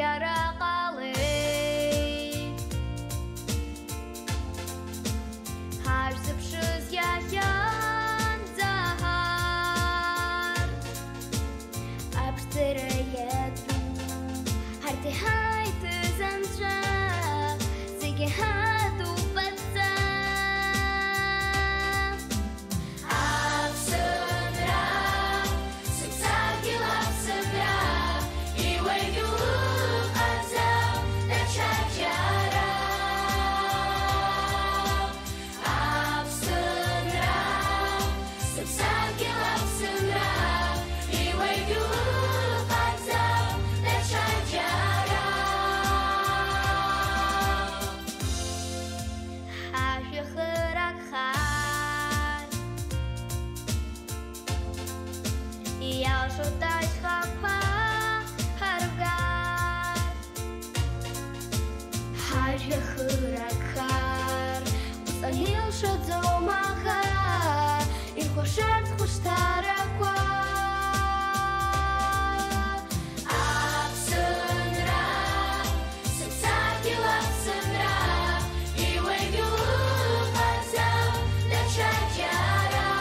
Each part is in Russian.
ярaqalı Harzypszyz yayan zahar Abstırayadu Harti haytı zanca Zigi hadu batsa Absınra Sıksaki lapsınra İveyu azam Daçakara Absınra Sıksaki lapsınra İveyu azam Daçakara Haşıkırak har Yaşıtaş hapa hargar Haşıkırak har Usanil şadzomaha İlkoşart kuştarakwa Absınra Sıksaki lapsınra İveyu azam Daçakara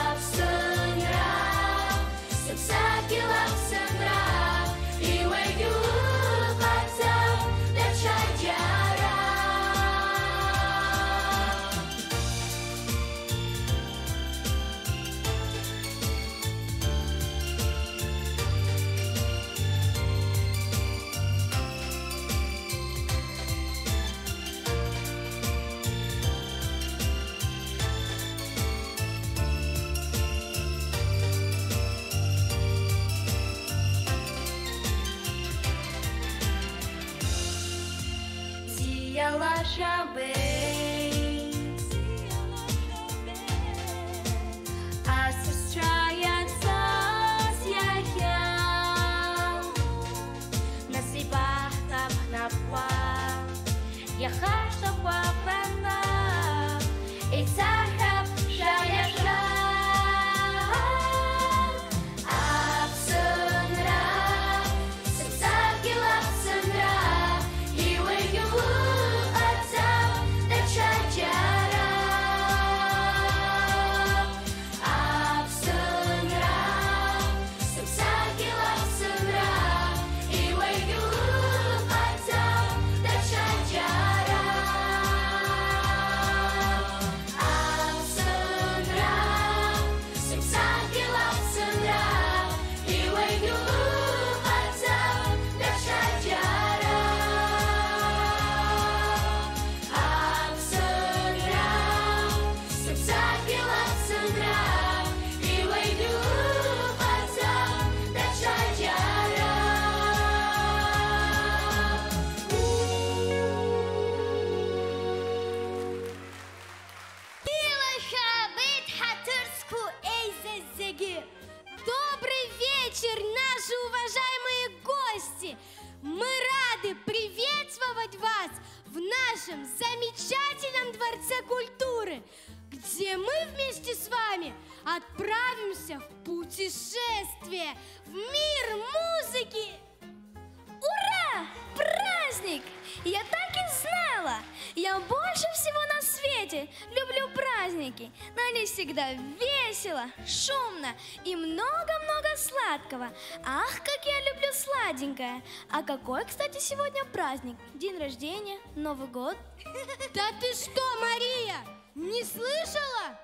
Absınra Sıksaki lapsınra İveyu azam Daçakara Ziyalaşa bey Осуществляется сияя На сибах там напа Я хаша папана И цахаб шаяша Абсынра Сыцаки лапсынра İveyu azam Daçakara Absınra Sıksaki lapsınra İveyu azam Daçakara Absınra Sıksaki lapsınra İveyu azam Daçakara Absınra Sıksaki lapsınra İveyu azam Daçakara Добрый вечер, наши уважаемые гости! Мы рады приветствовать вас в нашем замечательном Дворце культуры, где мы вместе с вами отправимся в путешествие в мир музыки. Ура! Праздник! Я так и знала! Я больше всего на свете люблю праздники. На них всегда весело, шумно и много-много сладкого. Ах, как я люблю сладенькое! А какой, кстати, сегодня праздник? День рождения? Новый год? Да ты что, Мария, не слышала?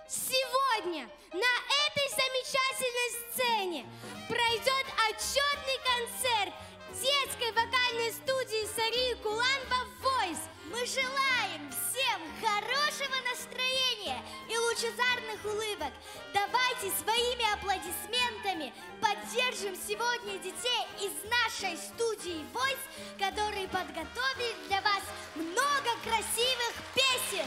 Сегодня на этой замечательной сцене пройдет отчетный концерт детской вокальной студии Сарии Куланба Voice. Мы желаем всем хорошего настроения и лучезарных улыбок. Давайте своими аплодисментами поддержим сегодня детей из нашей студии Voice, которые подготовили для вас много красивых песен.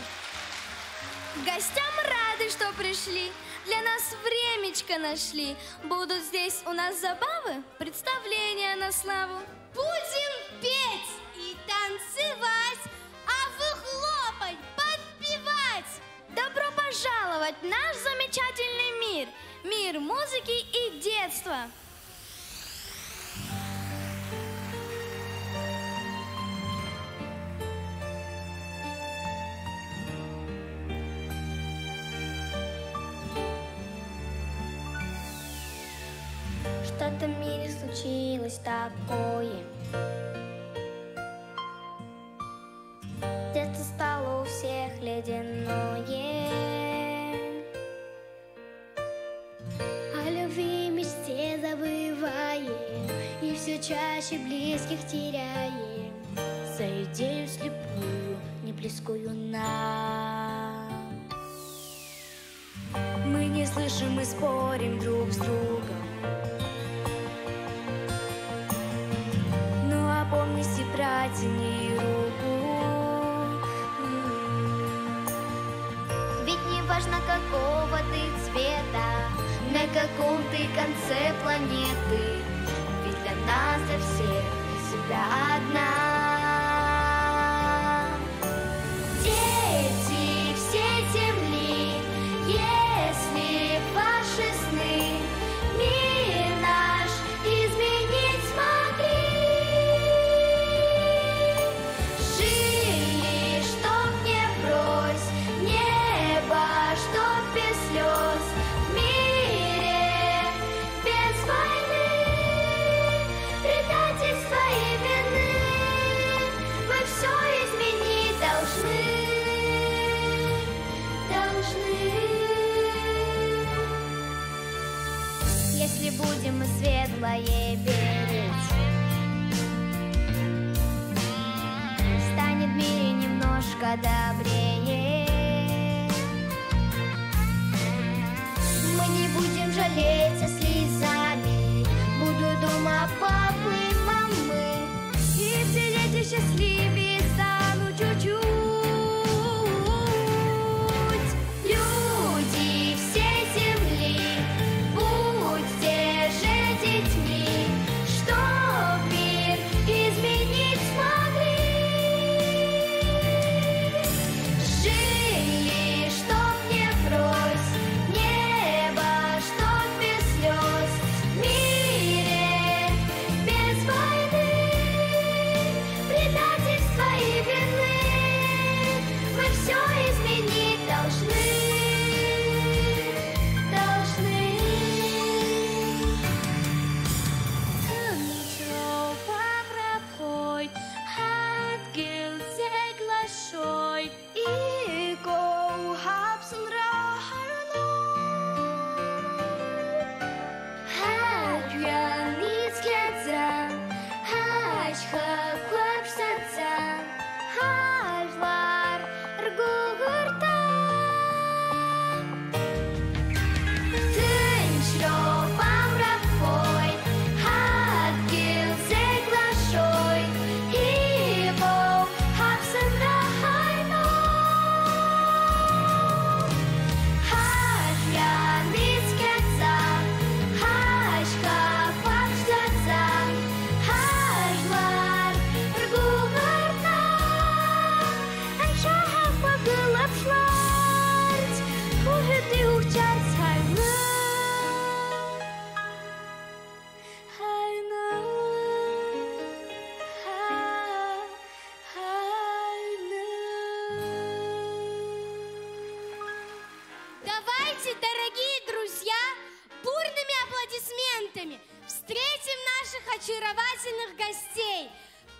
Гостям рады, что пришли. Для нас времечко нашли. Будут здесь у нас забавы, представления на славу. Будем петь и танцевать, а вы хлопать, подпевать. Добро пожаловать в наш замечательный мир. Мир музыки и детства. что-то в мире случилось такое. Детство стало у всех ледяное. О любви и мечте забываем, и все чаще близких теряем. За идею слепую, не близкую нам. Мы не слышим и спорим друг с другом. Ну опомнись и протяни руку. Ведь не важно, какого ты цвета, на каком ты конце планеты, ведь для нас, для всех, всегда одна. Дети всей земли, если ваши сны мир наш изменить смогли, жили, чтоб не брось небо, чтоб без слез, в мире без войны, предательства и вины, мы все изменить должны. Если будем мы светлое верить, станет в мире немножко добрее. Мы не будем жалеть слезами, будут дома папы и мамы, и все дети счастливее станут чуть-чуть. Люди всей земли, будьте же детьми, чтоб мир изменить смогли. Жили, чтоб не брось небо, чтоб без слез, в мире без войны, предательства и вины, мы все изменить должны. Давайте, дорогие друзья, бурными аплодисментами встретим наших очаровательных гостей,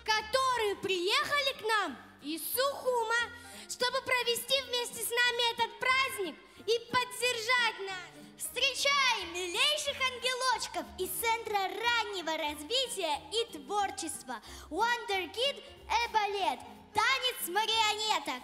которые приехали к нам из Сухума, чтобы провести вместе с нами этот праздник и поддержать нас. Встречаем милейших ангелочков из Центра раннего развития и творчества Wonder Kid и балет «Танец марионеток».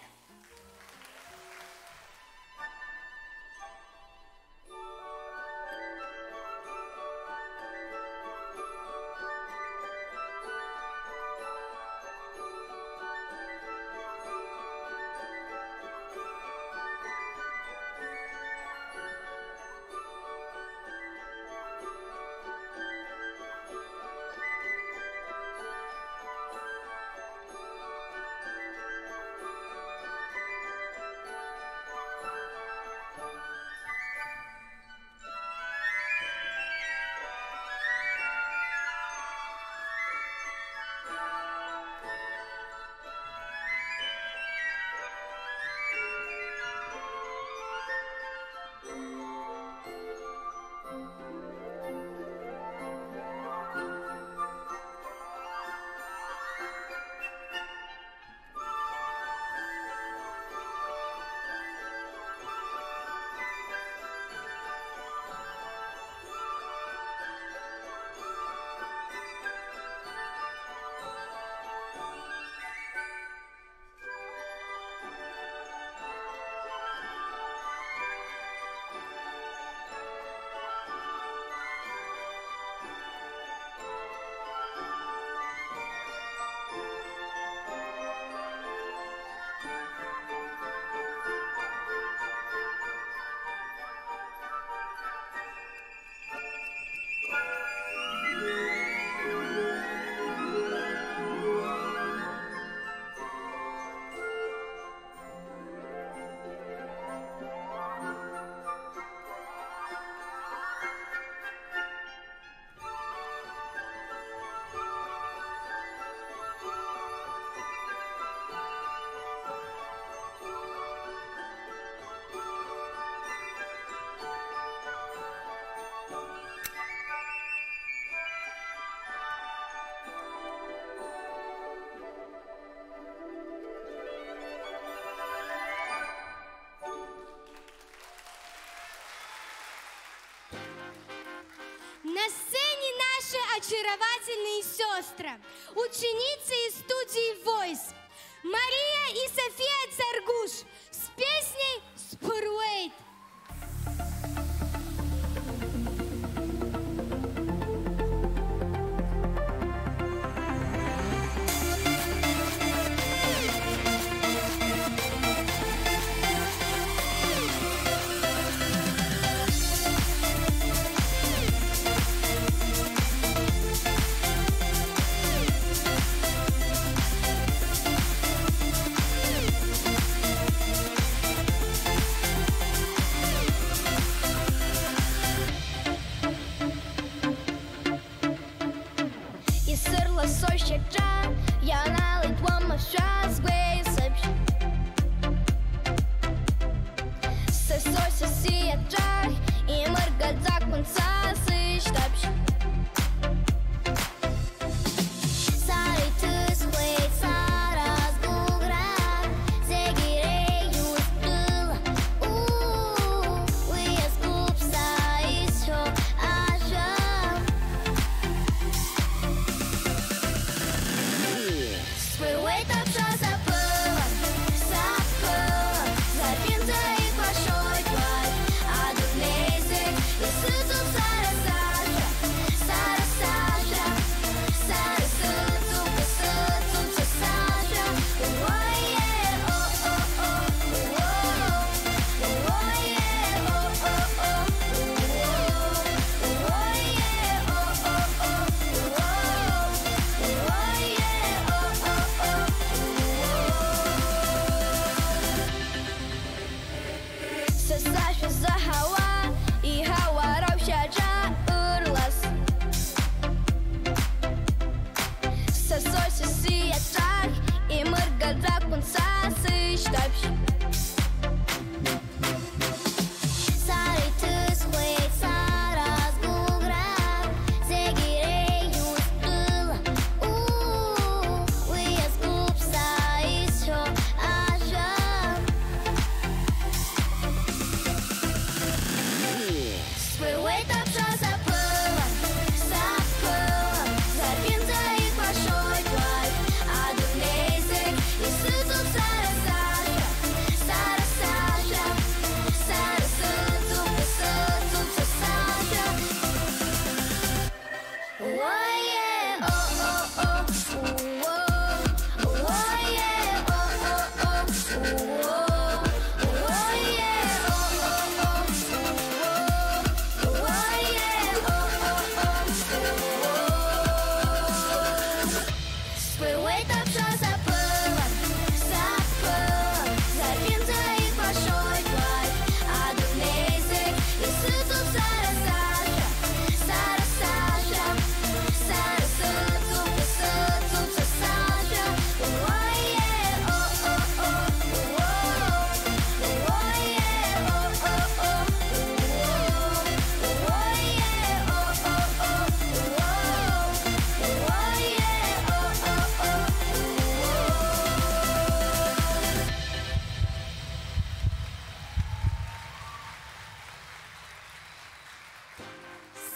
очаровательные сестры, ученицы из студии Voice, Мария и София Царгуш с песней «Спруэйт».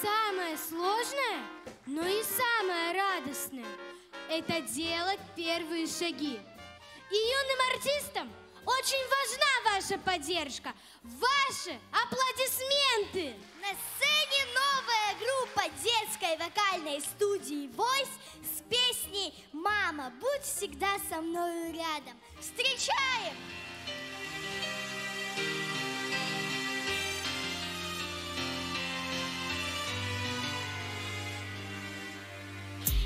Самое сложное, но и самое радостное – это делать первые шаги. И юным артистам очень важна ваша поддержка, ваши аплодисменты. На сцене новая группа детской вокальной студии Voice с песней «Мама, будь всегда со мною рядом». Встречаем!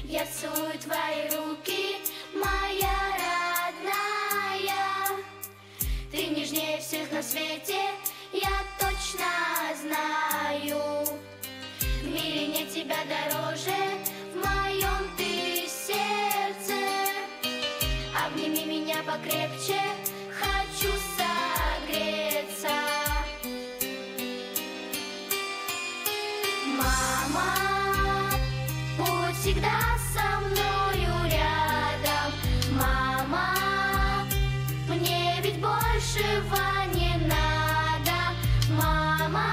Я целую твои руки, моя родная. Ты нежнее всех на свете, я точно знаю. В мире нет тебя дороже, в моем ты сердце. Обними меня покрепче, хочу согреться. Мама, будь всегда со мною рядом. Мама, мне ведь большего не надо. Мама,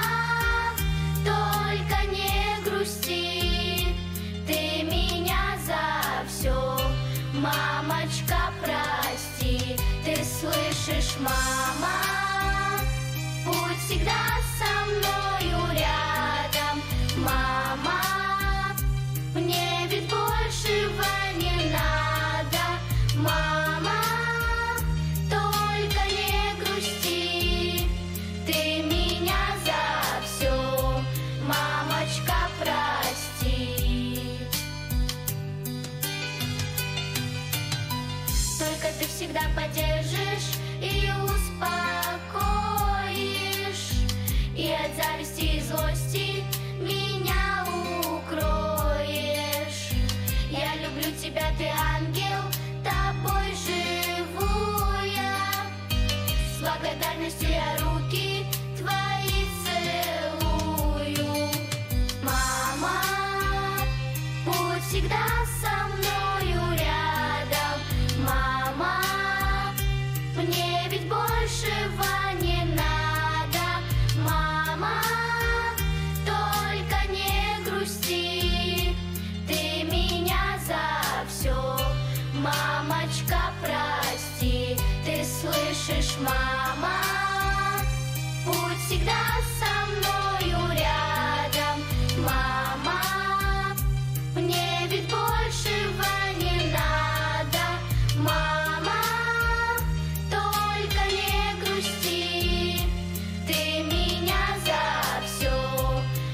только не грусти, ты Мамочка, прости, ты слышишь, мама? Будь всегда со мною рядом, мама. Мне ведь большего не надо, мама. Только не грусти, ты меня за все, мамочка, прости. Только ты всегда поддержишь и успокоишь, и от зависти и злости меня укроешь. Я люблю тебя, ты ангел, тобой живу я. С благодарностью я руки твои целую. Мама, будь всегда со мною рядом, мама. Мне ведь большего не надо, мама. Только не грусти, ты меня за все, мамочка, прости. Ты слышишь, мама? Будь всегда со мною рядом, мама. Мне ведь большего не надо, мама. Только не грусти, ты меня за все,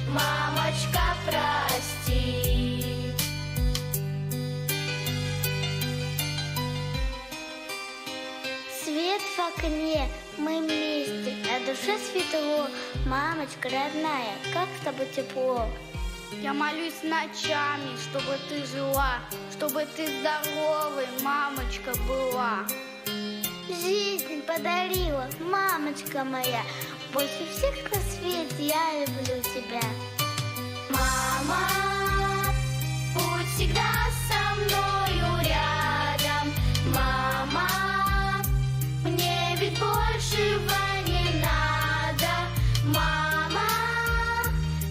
мамочка, прости. Свет в окне, мы вместе, на душе светло. Мамочка родная, как с тобой тепло. Я молюсь ночами, чтобы ты жила, чтобы ты здоровой, мамочка, была. Жизнь подарила, мамочка моя. Больше всех на свете я люблю тебя. Мама, будь всегда со мною рядом, мама. Мне ведь большего не надо, мама.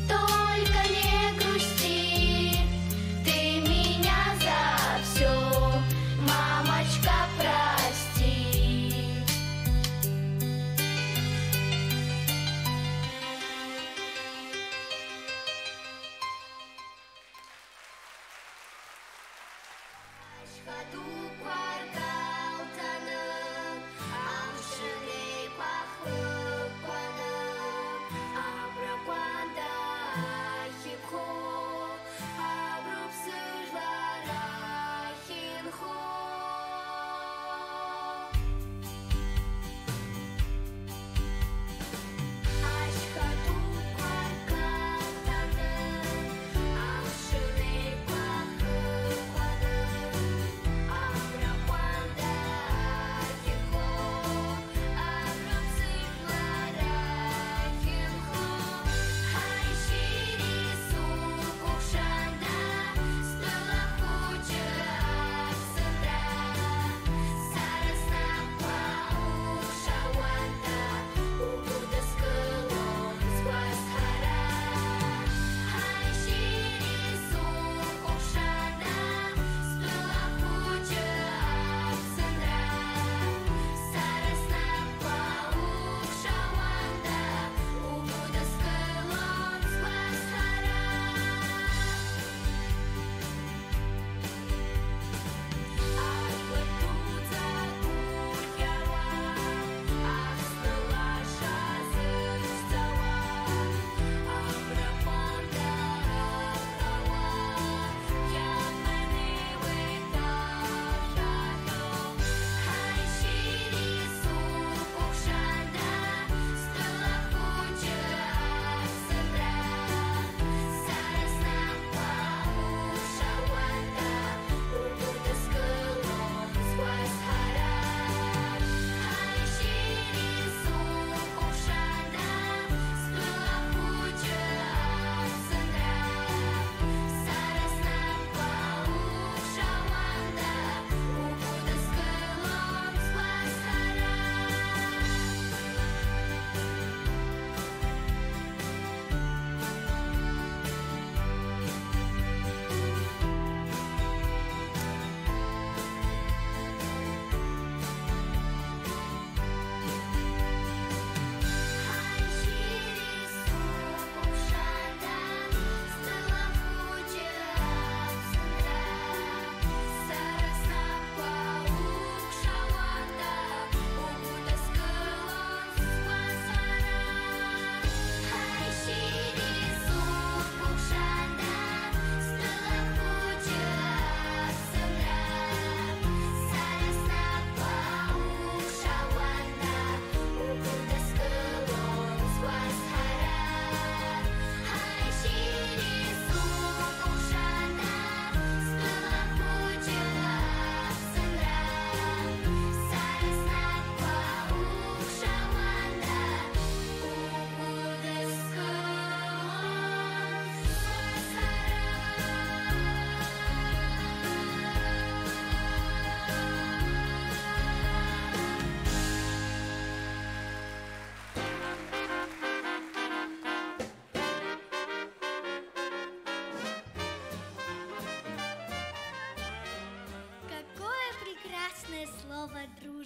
Только не грусти, ты меня за все, мамочка, прости. Ходу квартал танım, amşını pahı kwanım, abra hip-ho, abrupsızlara hinho. Aşk ходу kvartal tanım, amşını pahı kwanım, abra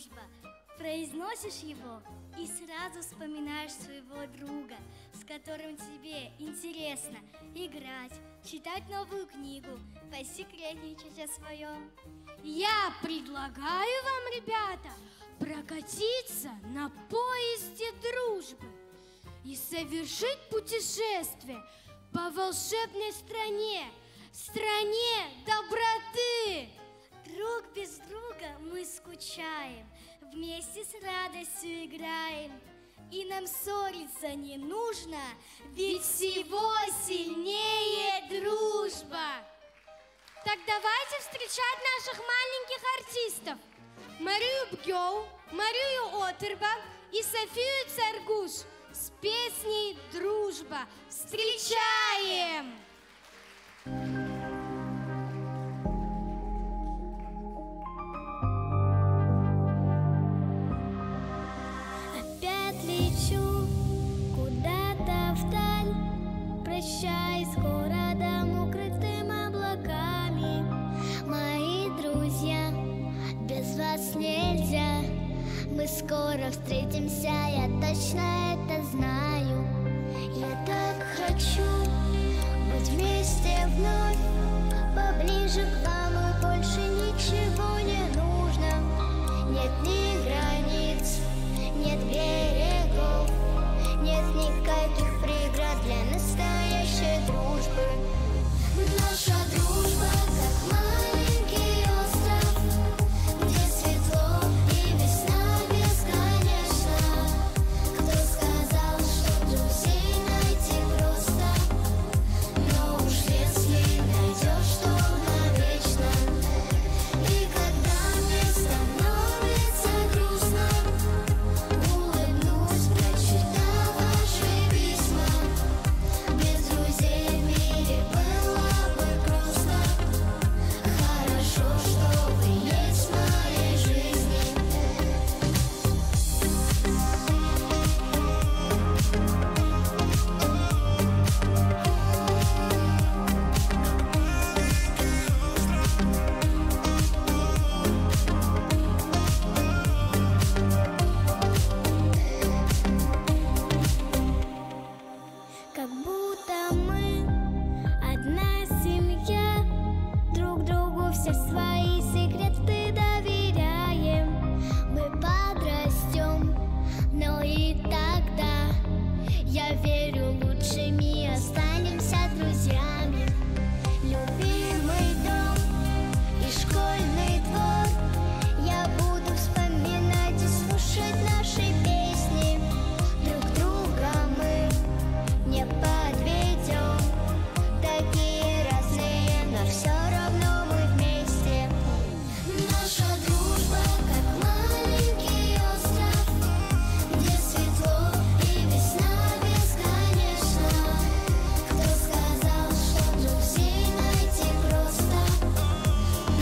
дружба. Произносишь его и сразу вспоминаешь своего друга, с которым тебе интересно играть, читать новую книгу, посекретничать о своем. Я предлагаю вам, ребята, прокатиться на поезде дружбы и совершить путешествие по волшебной стране, стране доброты. Друг без друга мы скучаем, вместе с радостью играем. И нам ссориться не нужно, ведь всего сильнее дружба. Так давайте встречать наших маленьких артистов. Марию Бгёу, Марию Отербах и Софию Царгуш с песней «Дружба». Встречаем! Опять лечу куда-то вдаль, прощаясь с городом, укрытым облаками. Мои друзья, без вас нельзя. Мы скоро встретимся, я точно это знаю. Я так хочу быть вместе вновь, поближе к вам, и больше ничего не нужно. Нет ни границ, нет берегов, нет никаких преград для настоящей дружбы. Наша дружба как маленький остров, где светло и весна бесконечна. Кто сказал, что друзей найти просто? Но уж если найдешь, то навечно. И когда мне становится грустно, улыбнусь, прочитав ваши письма. Без друзей в мире было бы просто. Хорошо, что вы есть в моей жизни. Как будто мы одна семья, друг другу все свои секреты доверяем. Мы подрастем, но и тогда, я верю, лучшими останемся друзьями. Любимый дом и школьный двор, я буду вспоминать и слушать наши песни. Друг друга мы не подведем, такие разные, но все равно мы вместе. Наша дружба как маленький остров, где светло и весна бесконечна. Кто сказал, что друзей найти просто?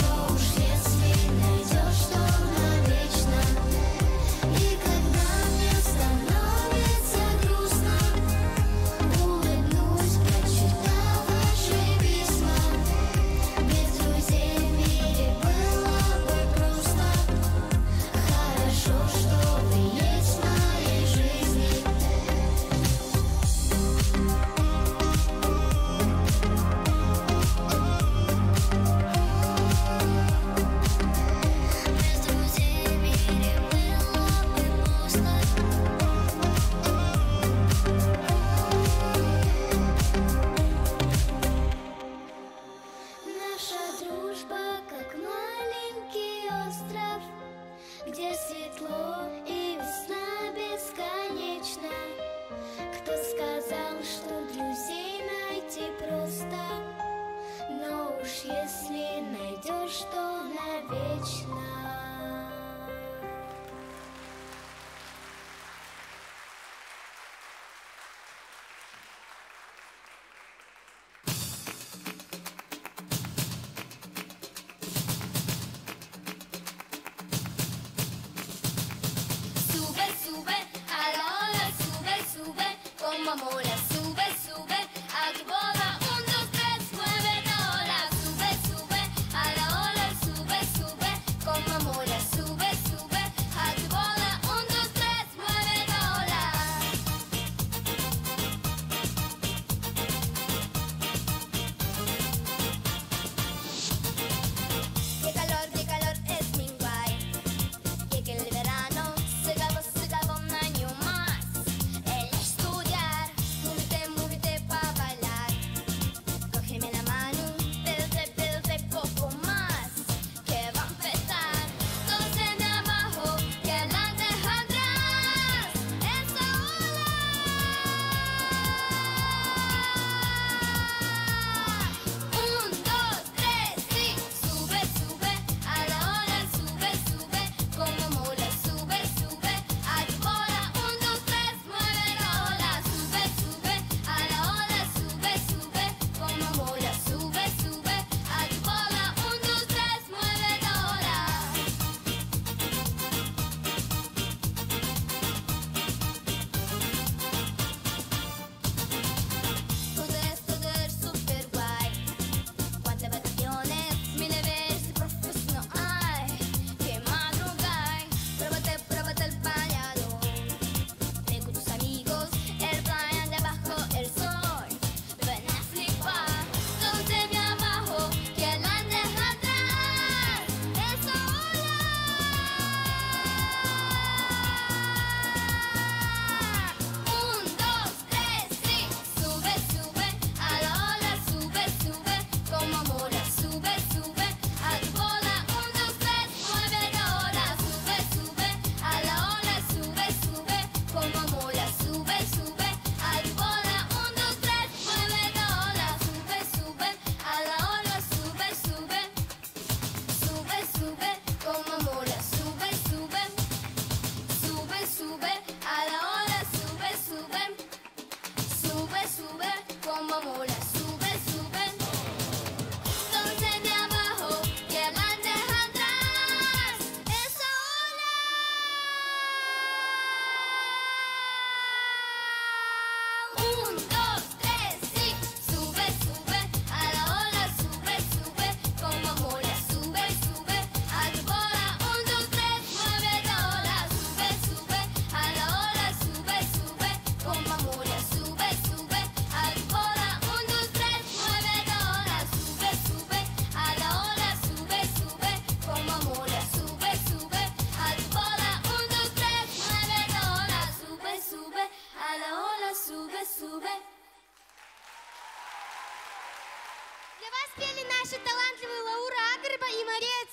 Но уж если найдешь, то навечно. И когда мне становится грустно, улыбнусь, прочитав ваши письма. Без друзей в мире было бы просто. Хорошо, что вы есть в моей жизни. Без друзей в мире было бы просто. Наша дружба как маленький остров, где светло и весна бесконечна. Кто сказал, что друзей найти просто? Но уж если найдешь, то навечно.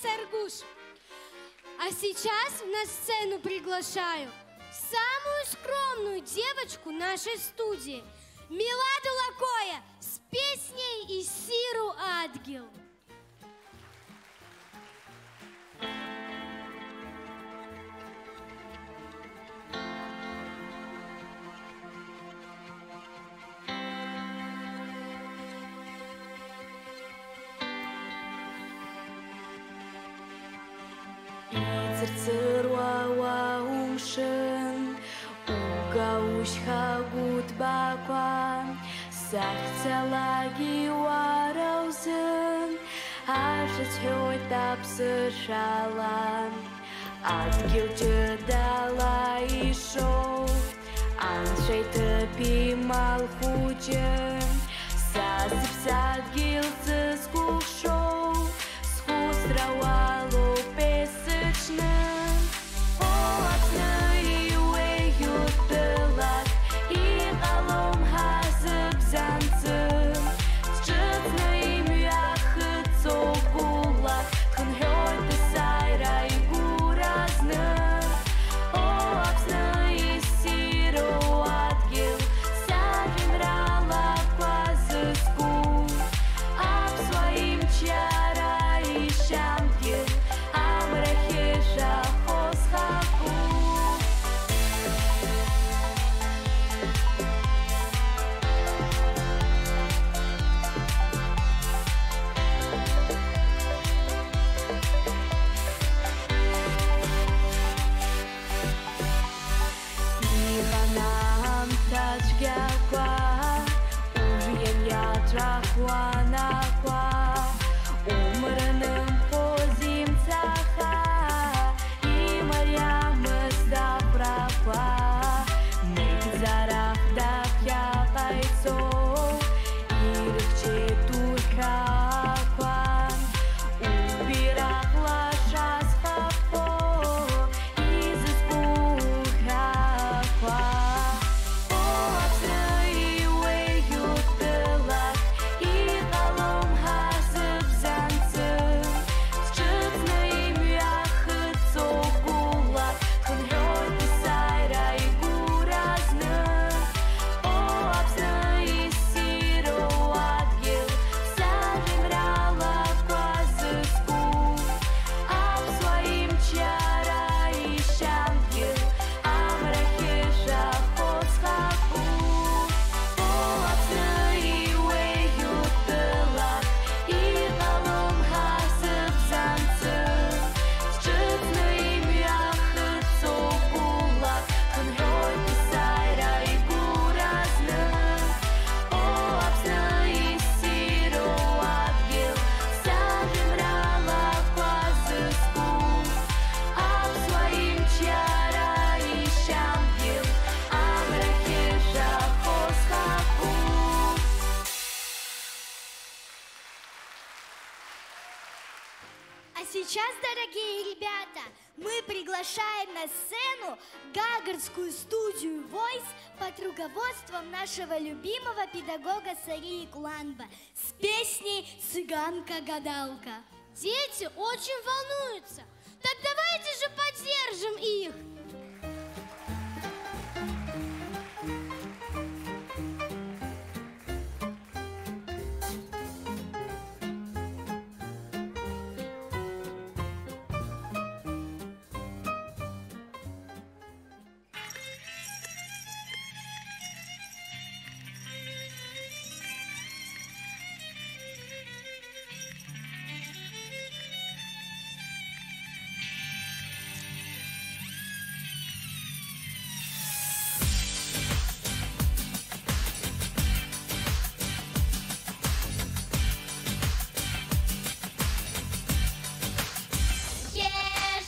Аргуш. А сейчас на сцену приглашаю самую скромную девочку нашей студии, Миладу Лакоя, с песней «Исиру Адгил». Цирцирва ушен, угауш хагут баква, сахцалаги вараузен, ашец хой тапсышалан, адгил чедала и шоу, аншей тепи малхучен, сасып садгил цискух шоу, схустравалу песочным, олапны и уеют пылак, и қалом хазып занцым, счетны мягкы цокулак, тхынхёй сайра и гуразным, олапны и сиру адгил, сахин рала квазыску, об своим чара и шамгил, амрахиша хосхаку. Иханам тачгяква, ужиен ятрахуанаква, умрным позим цаха, и марьямы сдапраква, мекзарах дахя пайцо, ирыкче турхаква, убирах лаша схапо, изыскухаква. Олапны и уеют пылак, и қалом хазып занцым, счетны мягкы цокулак, тхынхёй сайра и гуразным, олапны и сиру адгил, сахин рала квазыску, об своим чара и шамгил, амрахиша хосхаку. Олапны и уеют пылак, и қалом хазып занцым, счетны мягкы цокулак, тхынхёй сайра и гуразным, олапны и сиру адгил, сахин рала квазыску, об своим чара и шамгил, амрахиша хосхаку. А сейчас, дорогие ребята, мы приглашаем на сцену Гагарскую студию «Войс» под руководством нашего любимого педагога Сарии Куланба с песней «Цыганка-гадалка». Дети очень волнуются. Так давайте же поддержим их.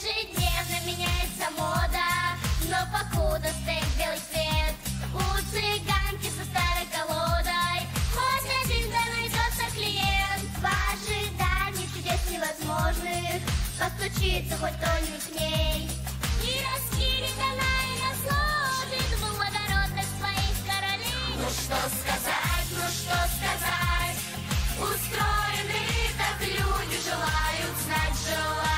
Ежедневно меняется мода, но покуда стоит белый свет, у цыганки со старой колодой хоть один да найдется клиент. В ожидании чудес невозможных постучится хоть кто-нибудь к ней, и раскинет она и разложит в благородных своих королей. Ну что сказать, устроены так люди желают знать, желают.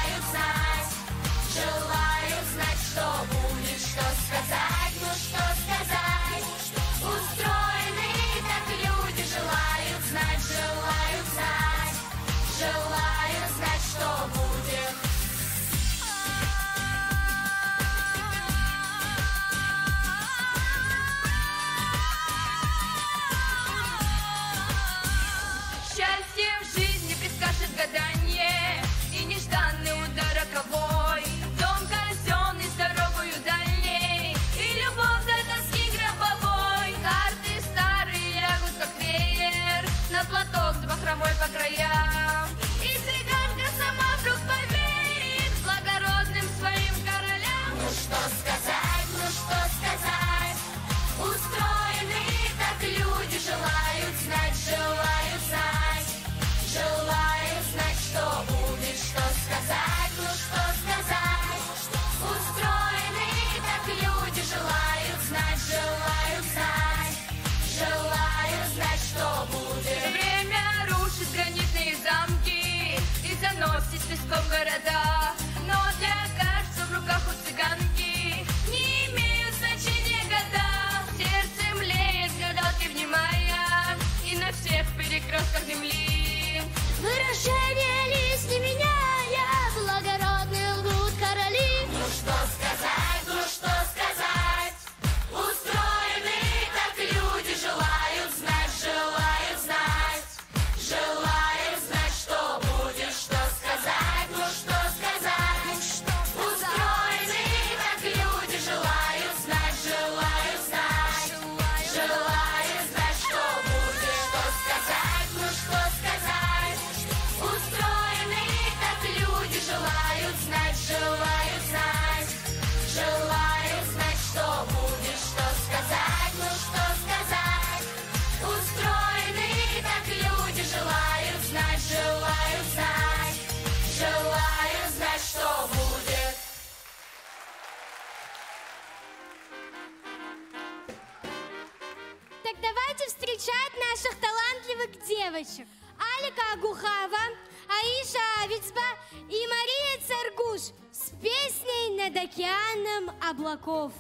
девочек. Алика Агухава, Аиша Авицба и Мария Царгуш с песней «Над океаном облаков».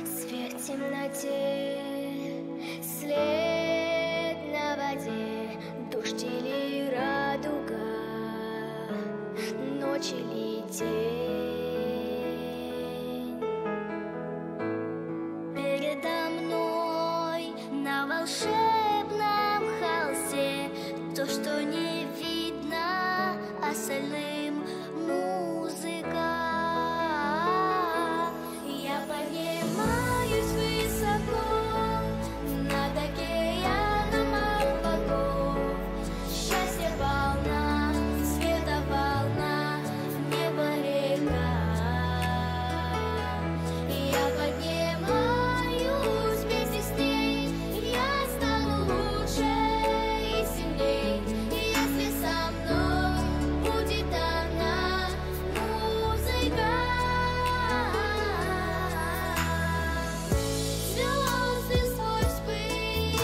Свет в темноте, след на воде, дождь или радуга, ночь или день. Передо мной на волшебном холсте то, что не видно остальным, музыка. Я поднимаюсь высоко над океаном облаков. Счастье волна, света волна, небо река. Я поднимаюсь вместе с ней, я стану лучше и сильней, если со мной будет она, музыка. Звезды сквозь пыль,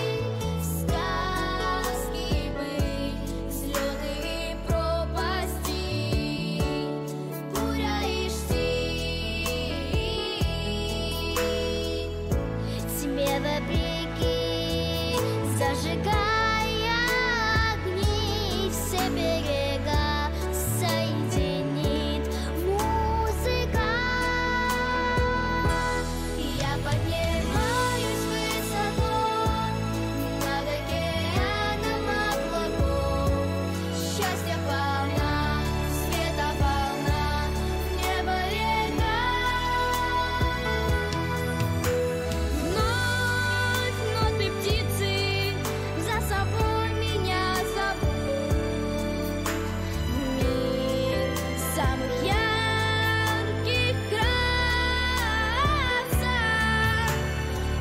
сказки быль, взлеты и пропасти, буря и штиль. Тьме вопреки, зажигая огни, все берега соединит музыка. Я поднимаюсь высоко над океаном облаков. Счастье волна, света волна, небо река. Вновь ноты птицы за собой меня зовут. Мир самых ярких красок.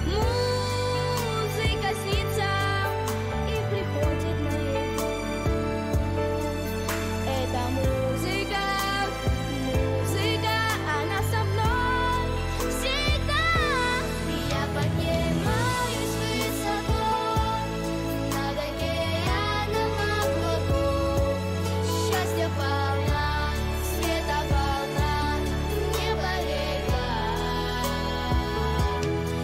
Музыка снится и приходит наяву. Это музыка, музыка, она со мной всегда. Я поднимаюсь высоко над океаном облаков. Счастье волна, света волна, небо река.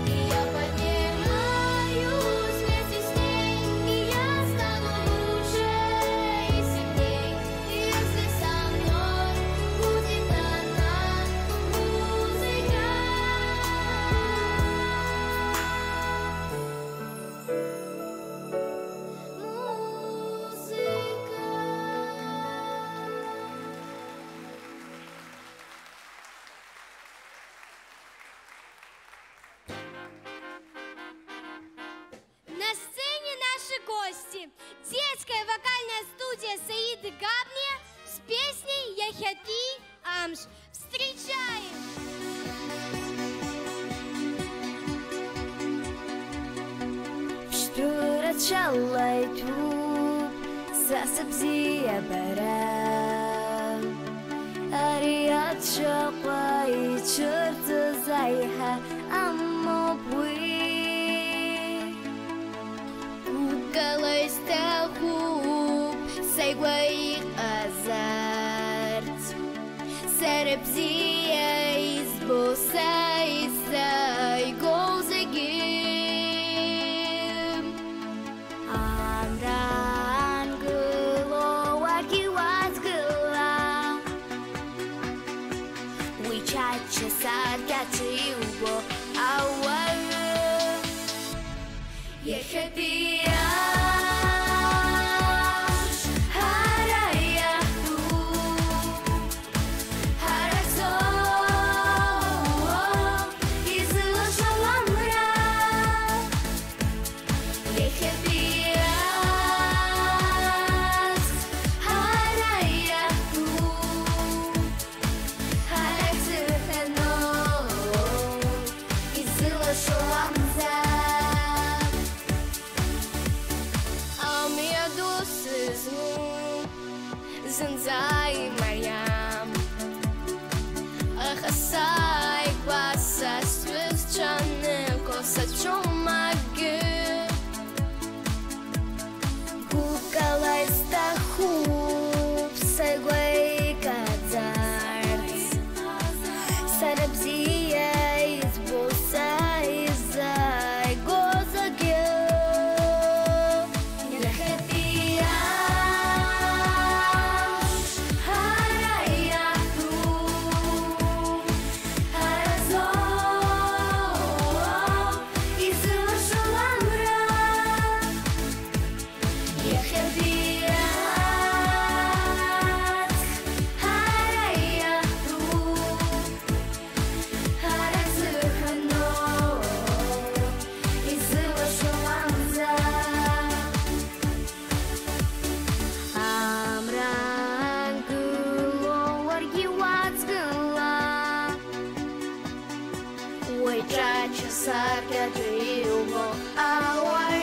Я поднимаюсь вместе с ней, и я стану лучше и сильней, если со мной будет она, музыка. На сцене наши гости. Детская вокальная студия Саиды Габни с песней «Яхяти Амш». Встречаем! Piştüre çalaytu Sasıbziye berem Ariyat şakway çırtı zayha Amma bui Ugalay stahub Saygway azart Sarabziye izbosa izay Gozegim Amran gılo Akiwaz gıla Wichacha sargati ubo Awarı Yehediyaş Harayatu Harakso Izılı şalamra Yehediyaş Harayatu Haraksı heno Izılı şalamra Amia dosızmu Zınzay Maryam Ahasay Kwasa Swizchane Kosa Chomagı опять же его ауарю.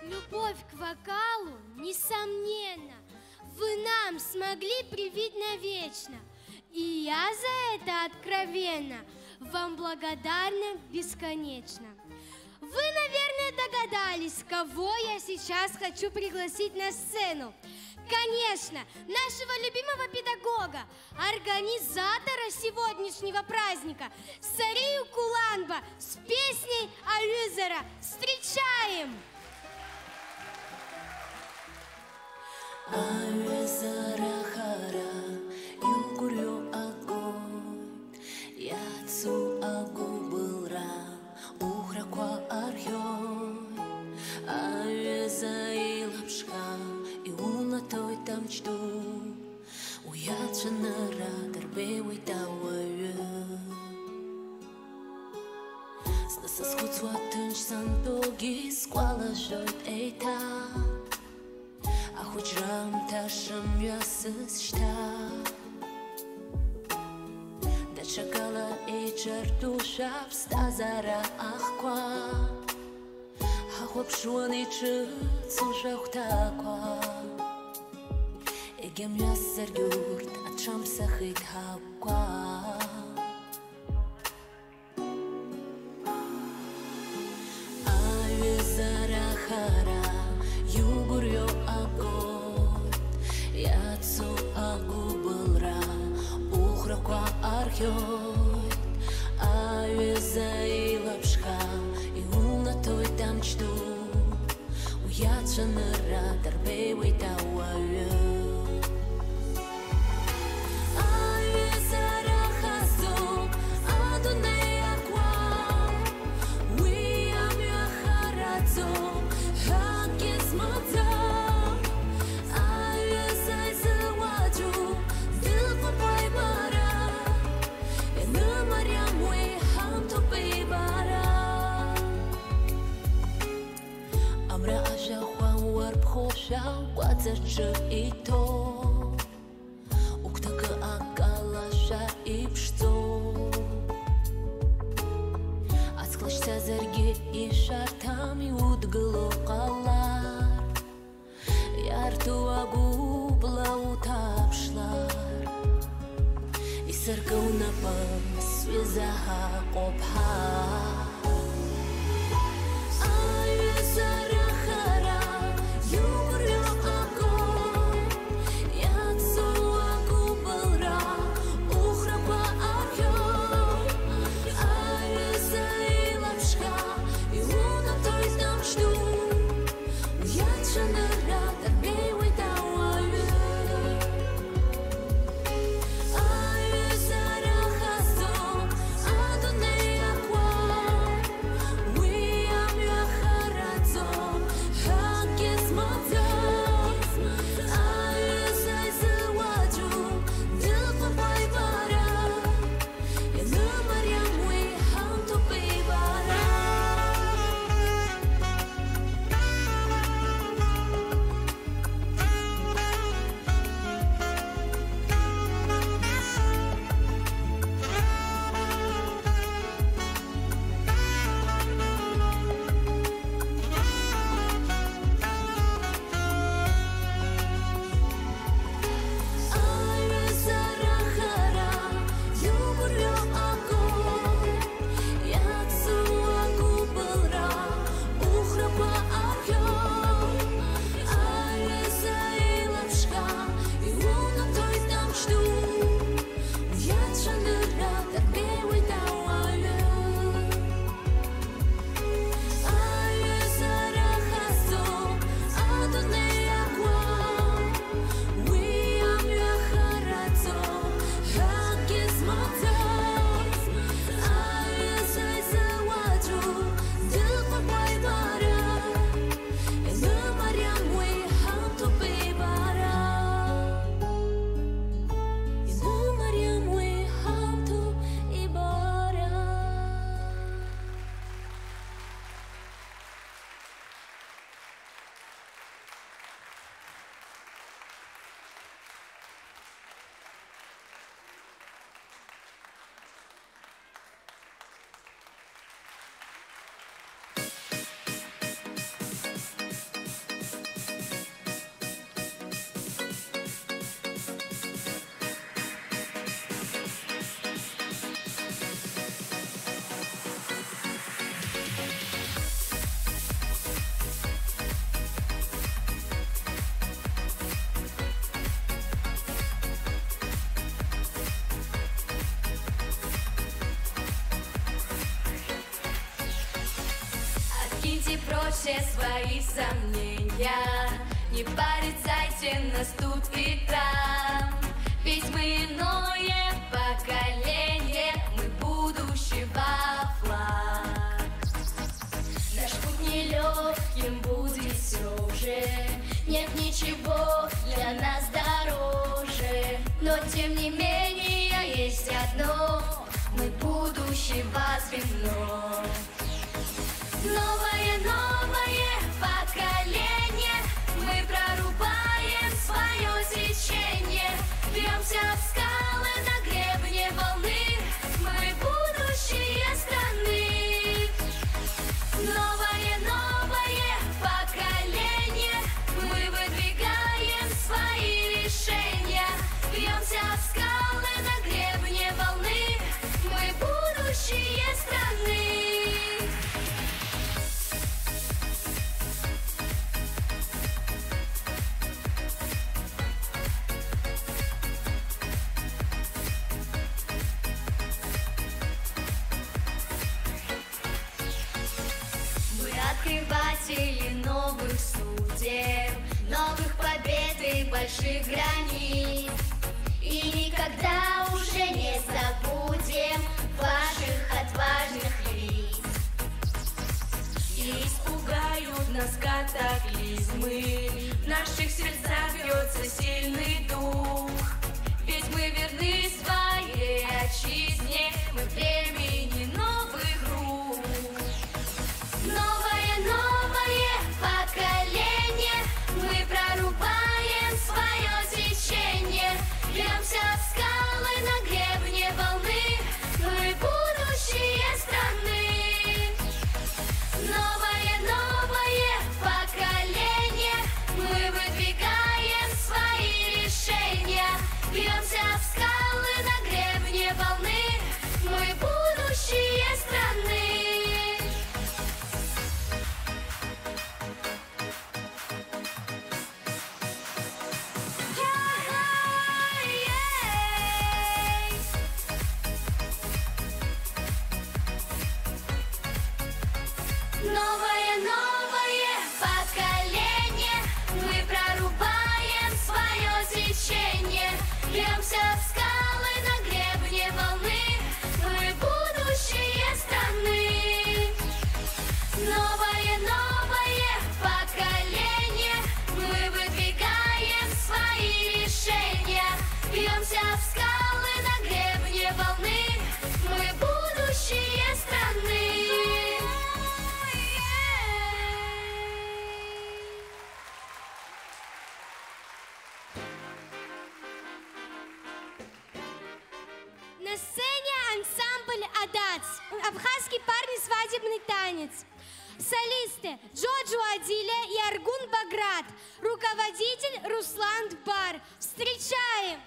Любовь к вокалу, несомненно, вы нам смогли привить навечно. И я за это откровенно вам благодарна бесконечно. Вы, наверное, догадались, кого я сейчас хочу пригласить на сцену. конечно, нашего любимого педагога, организатора сегодняшнего праздника, Сарию Куланба с песней Аюзера. Встречаем! Аюзера хара, югурю огонь, яцу агу былра, ухраква архёй, Аюза и лапшка, и уна той там чту, уяча на радар бевой тауаю. Снаса скуцва тынч сантоги, сквала жойт эйта, а хоть рам ташам ясыс шта. Да чакала и чертуша встазара ахква, а хопшуан и чыцушах таква. Егем ясыр юрт, атшам сахит хаква. Аюзара хара, югурю огонь, яцу агу былра, ухраква архёй, Аюза и лапшка, и уна той там чту, уяча на радар бевой тауаю. Аюзара хазок, адунай аква, уям яхарадзок, хакез мацак, Аюзай заваджу, дылпа пайбара, и на морям уи хам топи бара. Амра аша хуан варп хоша, вацачы и то, уктака акалаша и пшцо. Асклашса зерге и шартам и удгыло қалар, ярту агу блау тапшлар, и сыргау напам свизаха қопха. Аюзара хара, югурю огонь, яцу агу былра, ухраква архёй, Аюза и лапшка, и уна той там жду, уяча на радар бевой тауаю. Аюзара хазок, адунай аква, Откиньте прочь все свои сомнения, не порицайте нас тут и там. Ведь мы иное поколение, мы будущего флаг. Наш путь нелегким будет все же, нет ничего для нас дороже. Но тем не менее есть одно, мы будущего звено. Новое поколение, мы прорубаем свое течение, бьемся в скалы на гребне волны, мы будущее страны. Новое поколение, мы выдвигаем свои решения, бьемся в скалы на гребне волны, мы будущее страны. Открыватели новых судеб, новых побед и больших границ. И никогда уже не забудем ваших отважных лиц. И испугают нас катаклизмы, в наших сердцах бьется сильный дух. Ведь мы верны своей отчизне, мы в племени новых рук. Новое поколение, мы прорубаем свое течение, бьемся в скалы на гребне волны, мы будущее страны. Новое поколение, мы выдвигаем свои решения, бьемся в скалы на гребне волны, мы будущее страны. Новое поколение, мы прорубаем свое течение, бьемся в скалы на гребне волны, мы будущее страны. Новое поколение, мы выдвигаем свои решения, бьемся в скалы на гребне волны, мы будущее страны. На сцене ансамбль «Адац», абхазский парный свадебный танец. Солисты Джоджо Адиля и Аргун Баграт, руководитель Руслан Бар. Встречаем!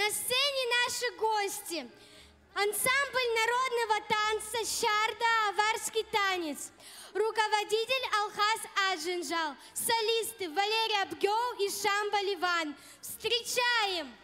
На сцене наши гости. Ансамбль народного танца «Щарда. Аварский танец». Руководитель Алхаз Аджинжал. Солисты Валерий Абгёл и Шамбал Иван. Встречаем!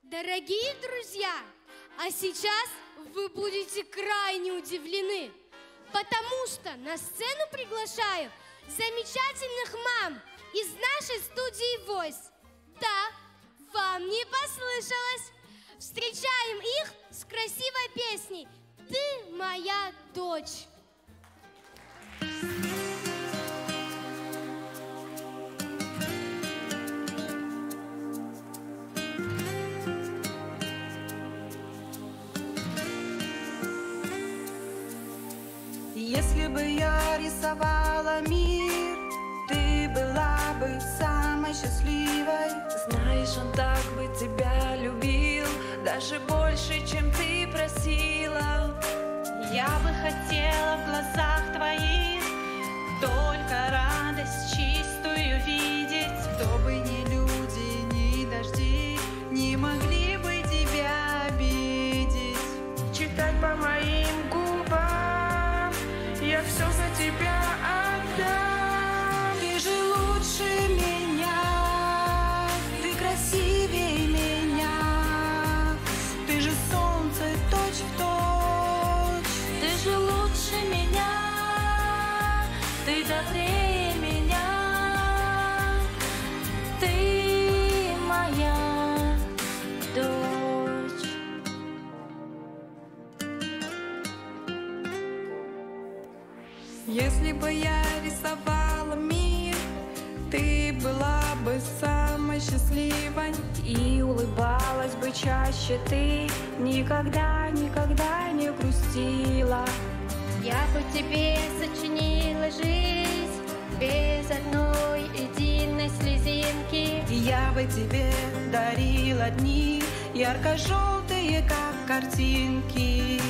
Дорогие друзья, а сейчас вы будете крайне удивлены, потому что на сцену приглашаю замечательных мам из нашей студии Voice. Да, вам не послышалось. Встречаем их с красивой песней «Ты моя дочь». Если бы я рисовала мир, ты была бы самой счастливой. Знаешь, он так бы тебя любил, даже больше, чем ты просила. Я бы хотела в глазах твоих только радость чистую видеть. Чтобы ни люди, ни дожди не могли бы тебя обидеть. Читать по моим губам, я все за тебя отдам. Ты же лучше меня, ты красивее меня, ты же солнце точь-в-точь. Ты же лучше меня, ты добрее меня, ты моя дочь. Если бы я рисовала мир, ты была бы самой счастливой и улыбалась бы чаще. Ты никогда, никогда не грустила. Я бы тебе сочинила жизнь без одной единой слезинки. И бы тебе дарила дни ярко-желтые, как картинки.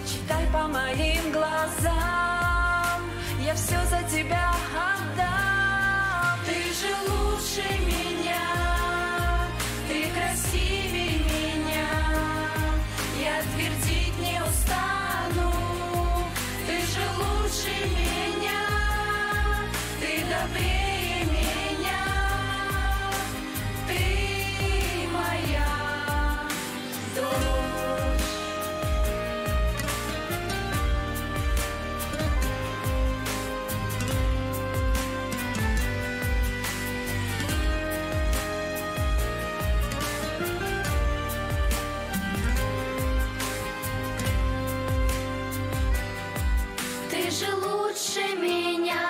Читай по моим глазам, я все за тебя отдам. Ты же лучше меня, ты красивее меня, я твердить не устану. Ты же лучше меня, ты добрее меня, ты моя дочь. Ты же лучше меня,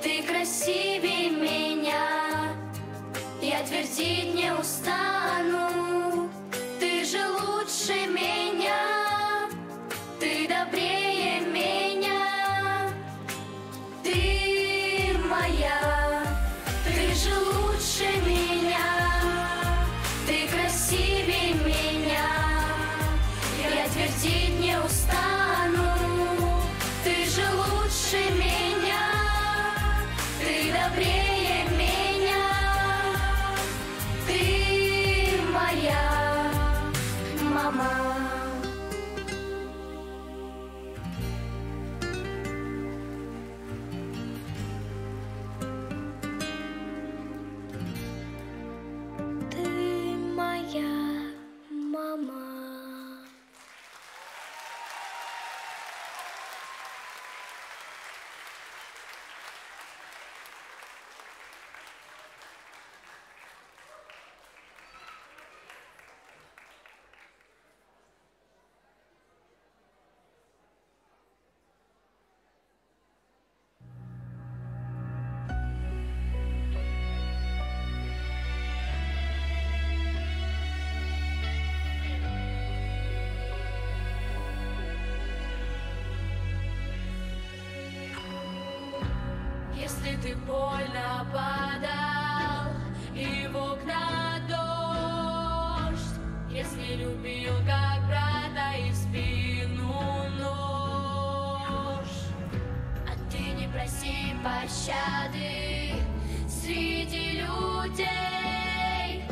ты красивее меня, я твердить не устану. Ты же лучше меня, ты добрее меня, ты моя. Ты же лучше меня, ты красивее меня, я твердить не устану. Ты же лучше меня, ты добрее меня, ты моя мама. Ты моя мама. Если ты больно падал и в окна дождь, если любил как брата и в спину нож, А ты не проси пощады среди людей,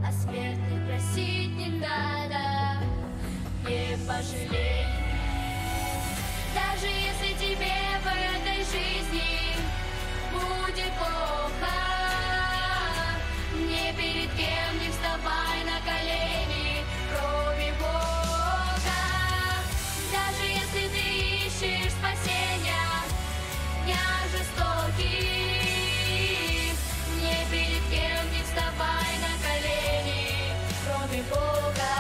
а смертных просить не надо, не пожалей. Даже если тебе в этой жизни будет плохо, ни перед кем не вставай на колени, кроме Бога. Даже если ты ищешь спасения дня жестоких, ни перед кем не вставай на колени, кроме Бога.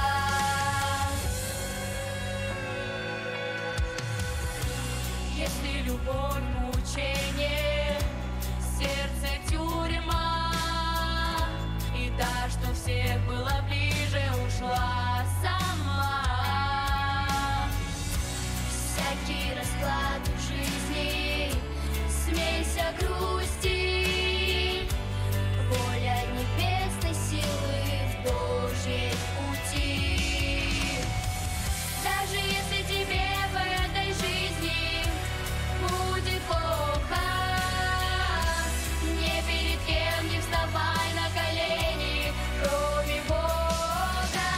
если любовь мучение, сердце тюрьма, и та, что всех была ближе, ушла сама. Всякий расклад в жизни, смесь грусти, воля небесной силы в Божьей пути. Даже если тебе в этой жизни будет плохо, ни перед кем не вставай на колени, кроме Бога.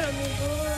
нами Бога.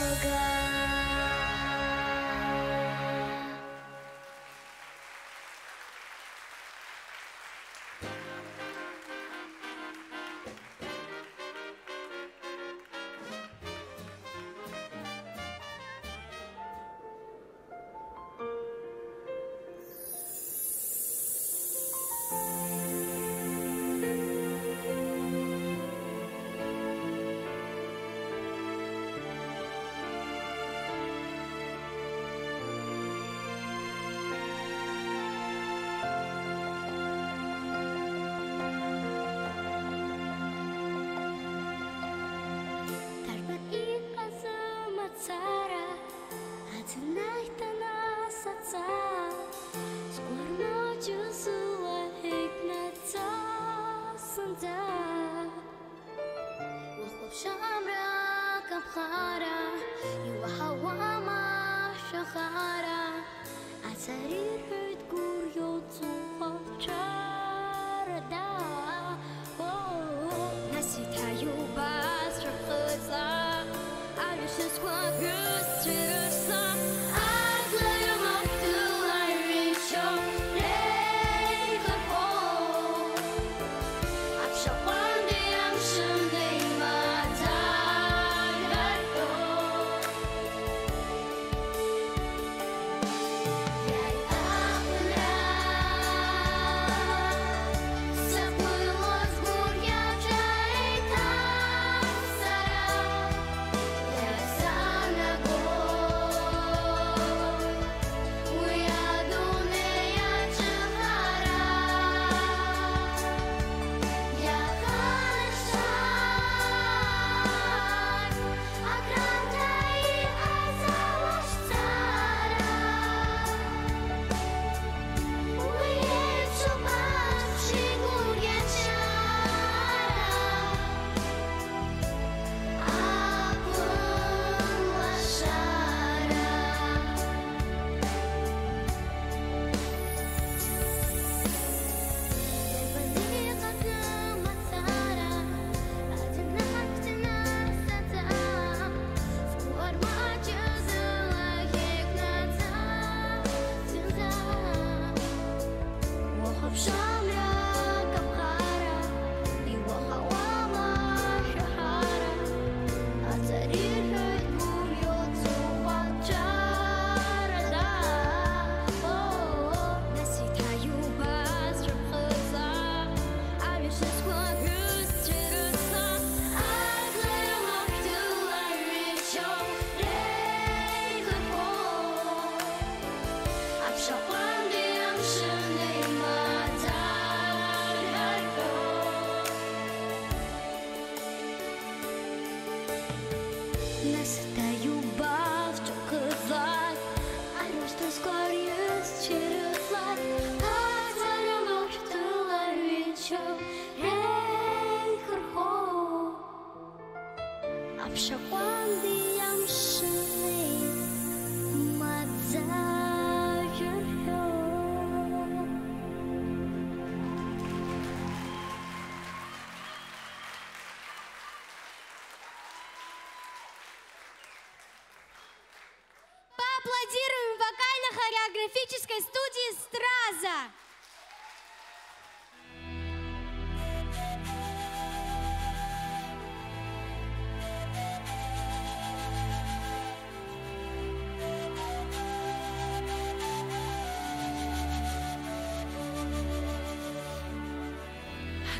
Аплодируем вокально-хореографической студии «Страза».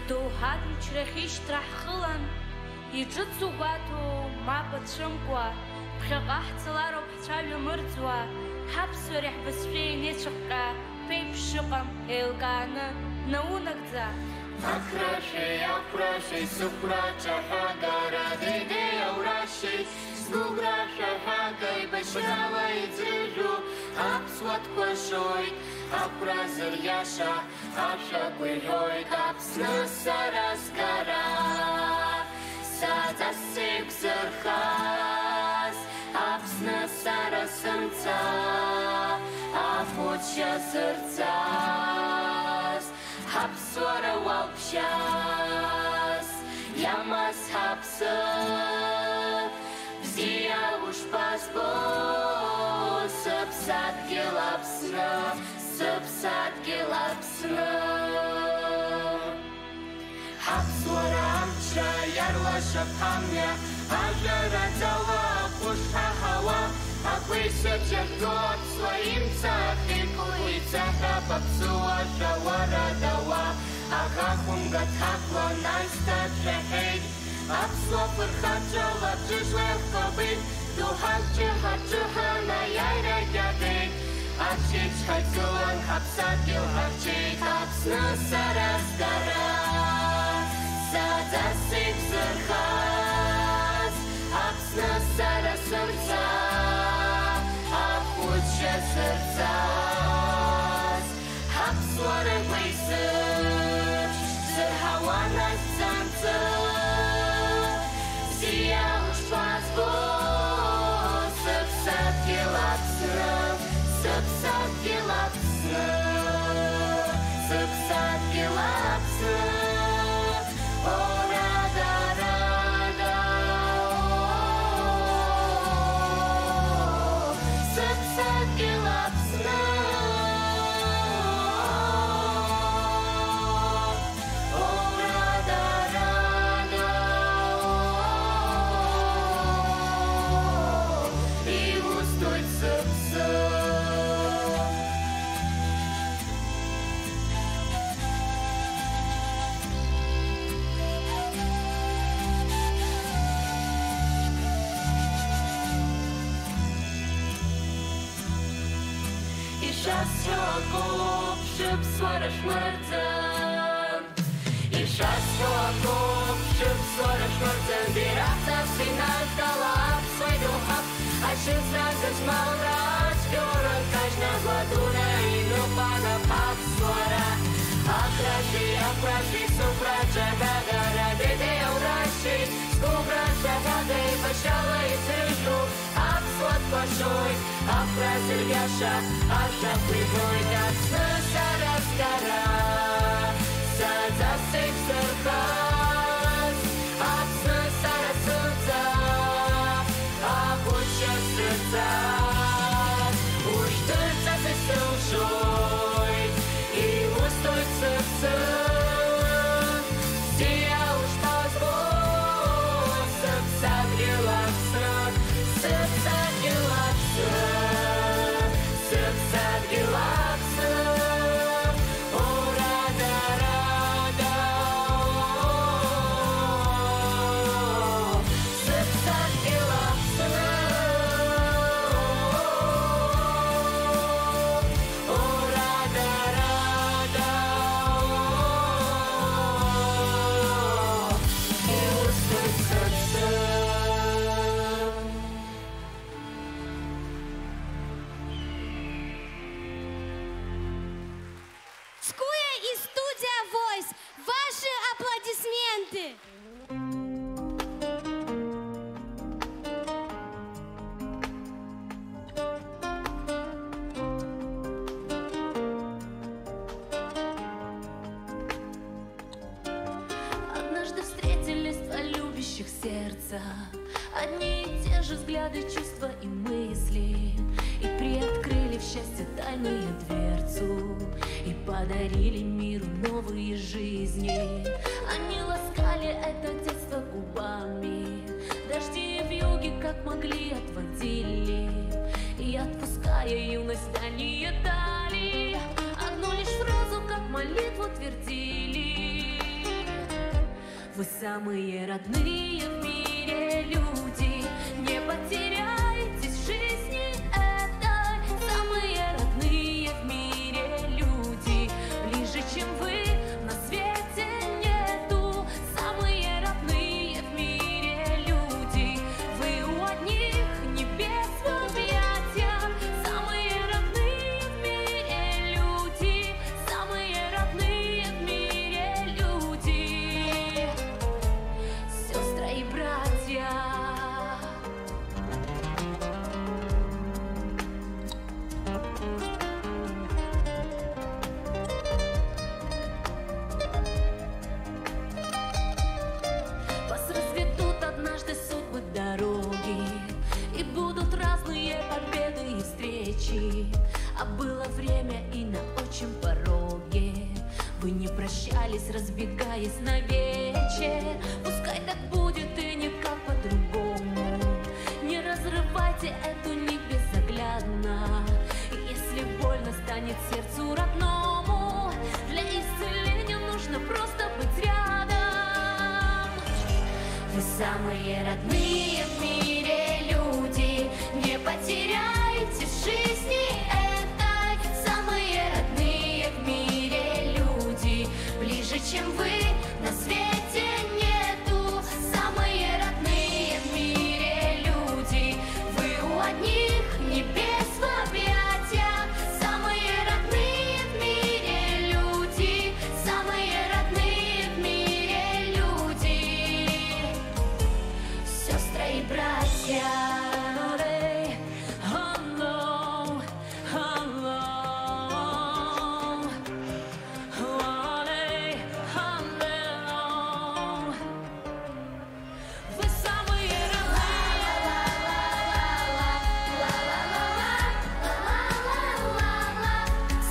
Доуҳак мчрахьышьҭра ҳхылан, иҿыцу гәаҭоу мап ацәымкуа, ԥхьаҟа ҳцалароуп ҳцәажәа мырӡуа, ҳаԥсуареи ҳбызшәеи неицәыхҟьа, ԥеиԥш ыҟам еилкааны, наунагӡа. Ахрашей, ахрашей, сухрача хагара, дидей аурашей, сгуграша хагай, башала иӡыжәу, аԥсуа дқәашоит, ахәразыр иаша, ашәақәа иҳәоит, Аԥсны сара сгара, саҵас сеиқәзырхаз, Аԥсны сара сымца, ахәыцшьа зырҵаз, ҳаԥсуара уалԥшьаз, иамаз ҳаԥсы, бзиа шапхамня, ажара дала пушха хава, Аквейся тягот своим цахику и цаха попсуа шавара дава, Ахахум гатхахла найстат шахейд, Апслофыр хаджала джишлевко бит, Духачы хаджуха на яйра ядейд, Апчич хайцуан хапсакил хапчик, Апсны сараскара, Садасик зырхаз, Апсны сарасымца, Апуча сырцаз, Апслары вейсы, Зырхавана цанцы, Зия уж пазбу, Сыпсатки лапсны, Сыпсатки лапсны, Сыпсатки лапсны, О, рада, рада, Сыпсатки лапсны, О, рада, рада, И устой сыпсы. И счастье купшип свараш мъртън. И счастье купшип свараш мъртън. Бирата си надала свой духов, а ще сразу смалраш гюран кажна гладуна и нупана пап свара. Акраши, супрача гагара, деде ураши, скубрача гагай, башала и срыжу, ап сладкошой, ап разильяша, аша прибой, гасны сараскара, садасик сырхаз, апсны сарасынца, апуча сырца, уж тырца ты сылшой, и устой сырца. Скуя и студия Voice. Ваши аплодисменты. Однажды встретились два любящих сердца, одни и те же взгляды, чувства и мысли, и приоткрыли в счастье тайную дверцу, и подарили миру новые жизни. Они ласкали это детство губами, дожди в юге как могли отводили, и отпуская юность дальние дали, одну лишь фразу как молитву твердили: вы самые родные в мире люди, не потеряйтесь в жизни этой. Самые родные в мире люди, ближе, чем вы, на свете нету. Самые родные в мире люди, вы у одних небес в объятиях. Самые родные в мире люди, самые родные в мире люди. Сестры и братья, Самые родные в мире люди, не потеряйте в жизни этой. Самые родные в мире люди, ближе, чем вы, на свете нету. Самые родные в мире люди, вы у одних небес в объятиях. Самые родные в мире люди, самые родные в мире люди, сестры и братья. Вы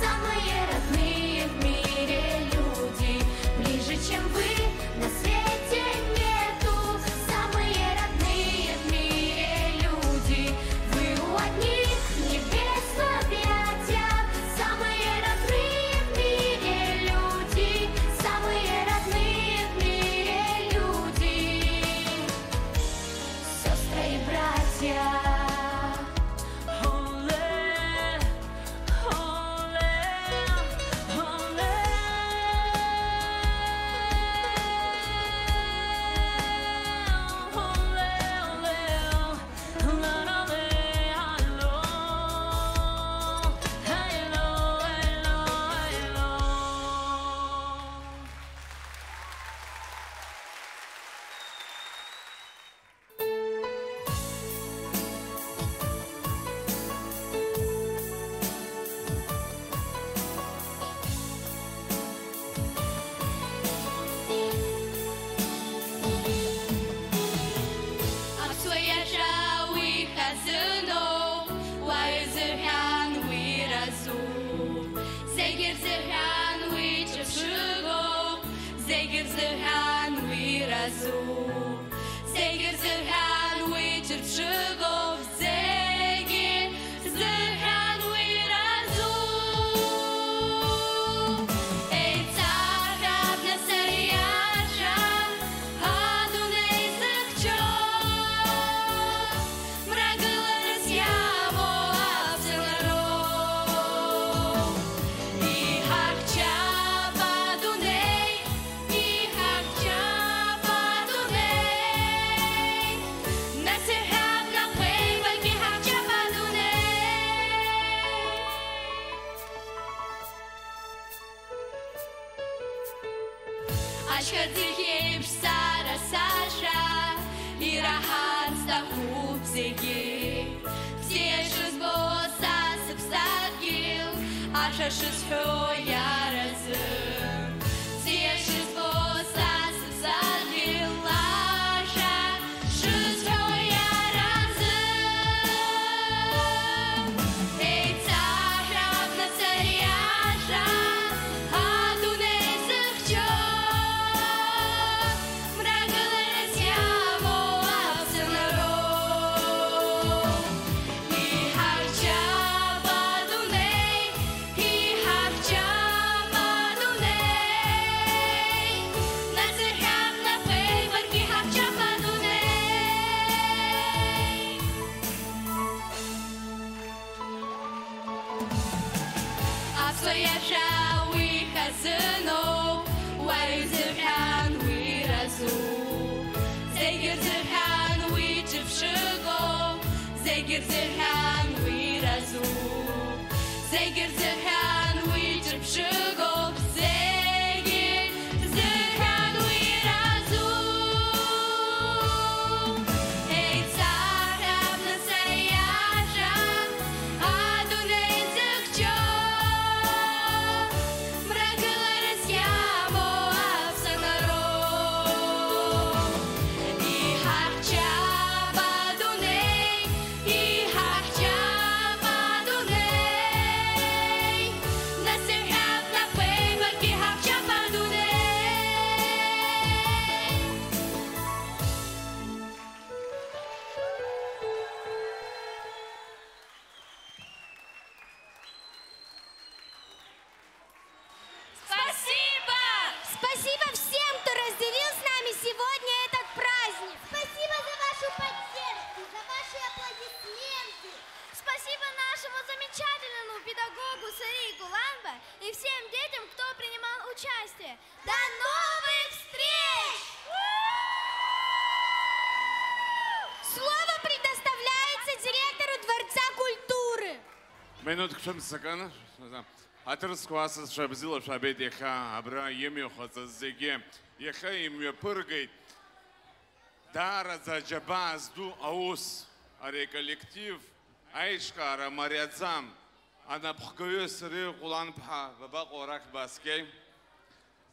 самые самые родные в мире люди, ближе, чем вы, на свете нету. Самые родные в мире люди, вы у одних небес в объятиях. Самые родные в мире люди, самые родные в мире люди, сестры и братья. Минутку, чем сакана? Атрсквасс шабзила шабет еха, абра емио хацазеге, еха имя пыргает. Дара за джабаз ду аус, аре коллектив, айшкара марядзам, она пхкаю сыры куланпха, бабак орак баскей.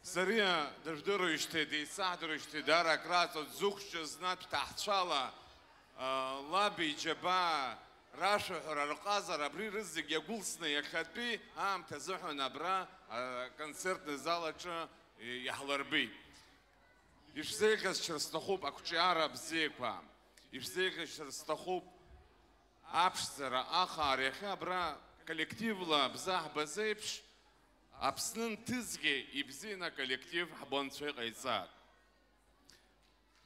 Сырия дождуруешься, дейсадуруешься, дара крас от зухча знат тахчала, лаби джаба, раша рарказара, при рызык ягулсный яхатпи, ам тазуху набра, концертный зал ача яхларби. Ишзекас черстахуп акчара бзеква, ишзекас черстахуп апшцера ахар яхабра коллективла бзах базепш. Апснын тызге и бзина коллектив Бонцой Кайцак.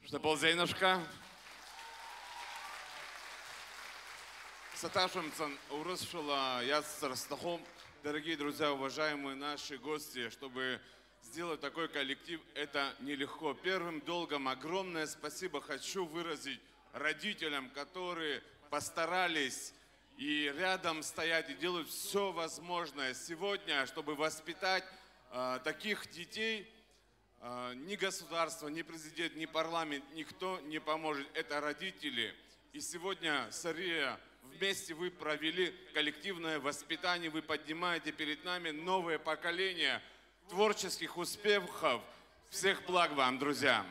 Что был Зейнушка? Саташемцан урысшила ясцарстахом. Дорогие друзья, уважаемые наши гости, чтобы сделать такой коллектив, это нелегко. Первым долгом огромное спасибо хочу выразить родителям, которые постарались и рядом стоять и делать все возможное сегодня, чтобы воспитать таких детей. Ни государство, ни президент, ни парламент, никто не поможет. Это родители. И сегодня, Сария, вместе вы провели коллективное воспитание. Вы поднимаете перед нами новое поколение творческих успехов. Всех благ вам, друзья!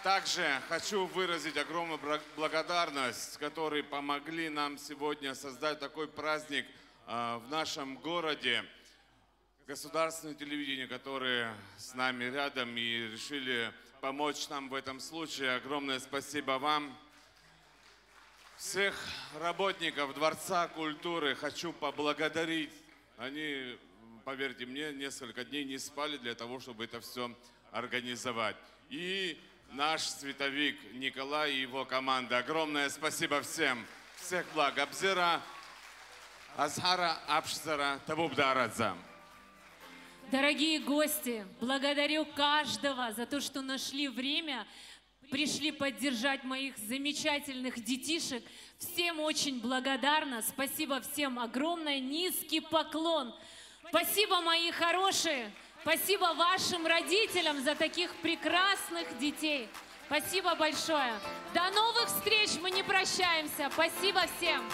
Также хочу выразить огромную благодарность, которые помогли нам сегодня создать такой праздник в нашем городе. Государственное телевидение, которые с нами рядом и решили помочь нам в этом случае. Огромное спасибо вам. Всех работников Дворца культуры хочу поблагодарить. Они, поверьте мне, несколько дней не спали для того, чтобы это все организовать. И наш световик Николай и его команда. Огромное спасибо всем. Всех благ. Абзира, Азхара, Апшзара, Табубдарадза. Дорогие гости, благодарю каждого за то, что нашли время, пришли поддержать моих замечательных детишек. Всем очень благодарна. Спасибо всем огромное. Низкий поклон. Спасибо, мои хорошие. Спасибо вашим родителям за таких прекрасных детей. Спасибо большое. До новых встреч, мы не прощаемся. Спасибо всем.